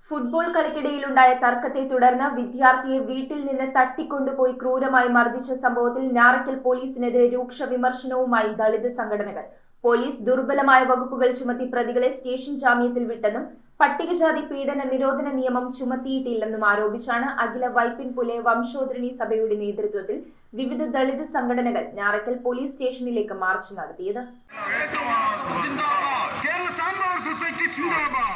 Football കളിക്കിടയിലുണ്ടായ തർക്കത്തെ തുടർന്ന് വിദ്യാർത്ഥിയെ വീട്ടിൽ നിന്ന് തട്ടിക്കൊണ്ടുപോയി ക്രൂരമായി മർദ്ദിച്ച സംഭവത്തിൽ ഞാറയ്ക്കൽ പോലീസിനെതിരെ രൂക്ഷ വിമർശനവുമായി ദളിത് സംഘടനകൾ. പോലീസ് ദുർബലമായ വകുപ്പുകൾ ചുമത്തി പ്രതികളെ സ്റ്റേഷൻ ജാമ്യത്തിൽ വിട്ടെന്നും പട്ടികജാതി പീഡന നിരോധന നിയമം ചുമത്തിയിട്ടില്ലെന്നും ആരോപിച്ചാണ് അഖില വൈപ്പിൻ പുലയ വംശോദ്ധാരണി സഭയുടെ നേതൃത്വത്തിൽ വിവിധ ദളിത് സംഘടനകൾ ഞാറയ്ക്കൽ പോലീസ് സ്റ്റേഷനിലേക്ക് മാർച്ച് നടത്തിയത്.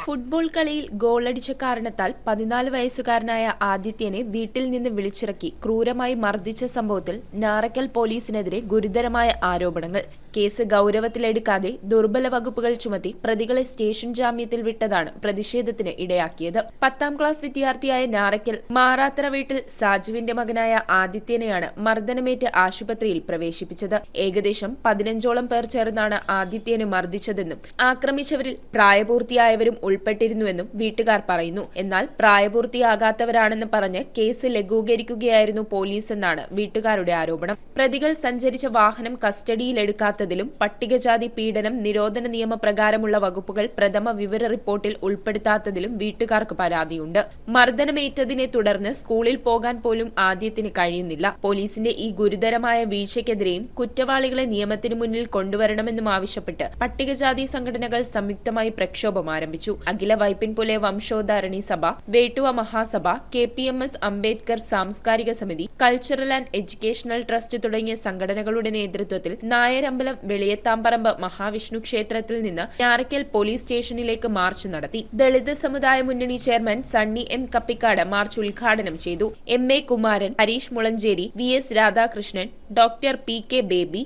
ഫുട്ബോൾ കളിയിൽ ഗോളടിച്ച കാരണത്താൽ 14 വയസ്സുകാരനായ ആദിത്യനെ വീട്ടിൽ നിന്ന് വിളിച്ചിറക്കി ക്രൂരമായി മർദ്ദിച്ച സംഭവത്തിൽ ഞാറയ്ക്കൽ പോലീസിനെതിരെ ഗുരുതരമായ ആരോപണങ്ങൾ. കേസ് ഗൗരവത്തിലെടുക്കാതെ ദുർബല വകുപ്പുകൾ ചുമത്തി പ്രതികളെ സ്റ്റേഷൻ ജാമ്യത്തിൽ വിട്ടതാണ് പ്രതിഷേധത്തിന് ഇടയാക്കിയത്. 10ാം ക്ലാസ് വിദ്യാർത്ഥിയായ ഞാറയ്ക്കൽ മാറാത്തറ വീട്ടിൽ സാജുവിന്റെ മകനായ ആദിത്യനെയാണ് മർദ്ദനമേറ്റ് ആശുപത്രിയിൽ പ്രവേശിപ്പിച്ചത്. ഏകദേശം 15ഓളം പേർ ചേർന്നാണ് ആദിത്യനെ മർദ്ദിച്ചതെന്നും ആക്രമിച്ചവരിൽ പ്രായപൂർത്തിയായവരും ഉൾപ്പെട്ടിരുന്നുവെന്നും വീട്ടുകാർ പറയുന്നു. എന്നാൽ പ്രായപൂർത്തിയാകാത്തവരാണെന്ന് പറഞ്ഞ് കേസ് ലഘൂകരിക്കുകയായിരുന്നു പോലീസ് എന്നാണ് വീട്ടുകാരുടെ ആരോപണം. പ്രതികൾ സഞ്ചരിച്ച വാഹനം കസ്റ്റഡിയിലെടുക്കാത്തതിലും പട്ടികജാതി പീഡനം നിരോധന നിയമപ്രകാരമുള്ള വകുപ്പുകൾ പ്രഥമ വിവര റിപ്പോർട്ടിൽ ഉൾപ്പെടുത്താത്തതിലും വീട്ടുകാർക്ക് പരാതിയുണ്ട്. മർദ്ദനമേറ്റതിനെ തുടർന്ന് സ്കൂളിൽ പോകാൻ പോലും ആദ്യത്തിന് കഴിയുന്നില്ല. പോലീസിന്റെ ഈ ഗുരുതരമായ വീഴ്ചയ്ക്കെതിരെയും കുറ്റവാളികളെ നിയമത്തിന് മുന്നിൽ കൊണ്ടുവരണമെന്നും ആവശ്യപ്പെട്ട് പട്ടികജാതി സംഘടനകൾ സംയുക്തമായി പ്രക്ഷോഭം ആരംഭിച്ചു. അഖില വൈപ്പിൻ പുലയ വംശോദ്ധാരണി സഭ, വേട്ടുവ മഹാസഭ, KPMS അംബേദ്കർ സാംസ്കാരിക സമിതി, കൾച്ചറൽ ആൻഡ് എഡ്യൂക്കേഷണൽ ട്രസ്റ്റ് തുടങ്ങിയ സംഘടനകളുടെ നേതൃത്വത്തിൽ നായരമ്പലം വെളിയത്താംപറമ്പ് മഹാവിഷ്ണു ക്ഷേത്രത്തിൽ നിന്ന് ഞാറയ്ക്കൽ പോലീസ് സ്റ്റേഷനിലേക്ക് മാർച്ച് നടത്തി. ദളിത് സമുദായ മുന്നണി chairman Sunny M. Kappikkad March ഉദ്ഘാടനം ചെയ്തു. MA Kumaran, Harish Mulanjeri, VS Radhakrishnan, doctor PK baby,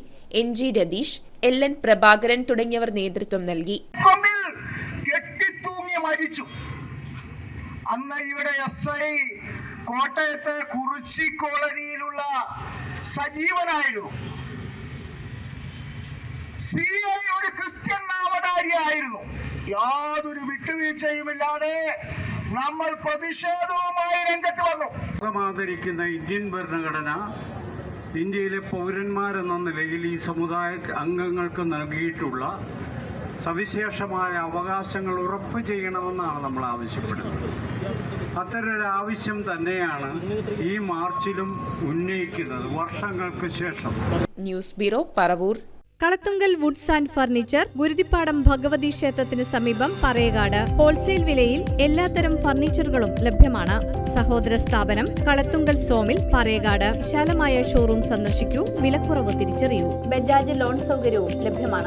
NG Ratheesh, LN Prabhakaran തുടങ്ങിയവർ നേതൃത്വം നൽകി. അന്ന് ഇവിടെ SI കോട്ടയത്തെ കുറിച്ചി കോളനിയിലുള്ള സജീവനായിരുന്നു. CI ഒരു ക്രിസ്ത്യൻ നാമധാരിയായിരുന്നു. യാതൊരു വിട്ടുവീഴ്ചയുമില്ലാതെ നമ്മൾ പ്രതിഷേധവുമായി രംഗത്ത് വന്നു. ആദരിക്കുന്ന ഇന്ത്യൻ ഭരണഘടന ഇന്ത്യയിലെ പൗരന്മാരെന്ന നിലയിൽ ഈ സമുദായ അംഗങ്ങൾക്ക് നൽകിയിട്ടുള്ള സവിശേഷമായ അവകാശങ്ങൾ ഉറപ്പു ചെയ്യണമെന്നാണ് നമ്മൾ ആവശ്യപ്പെടുന്നത്. അത്തരൊരു ആവശ്യം തന്നെയാണ് ഈ മാർച്ചിലും ഉന്നയിക്കുന്നത് വർഷങ്ങൾക്ക് ശേഷം. News bureau, Paravur. Kalathunkal woods and furniture, Guruthippadam Bhagavathi ക്ഷേത്രത്തിന് സമീപം പറയകാട്. ഹോൾസെയിൽ വിലയിൽ എല്ലാത്തരം ഫർണിച്ചറുകളും ലഭ്യമാണ്. സഹോദര സ്ഥാപനം കളത്തുങ്കൽ സോമിൽ, പറയകാട്. വിശാലമായ ഷോറൂം സന്ദർശിക്കൂ, വിലക്കുറവ് തിരിച്ചറിയൂ. ബജാജ് ലോൺ സൗകര്യവും ലഭ്യമാണ്.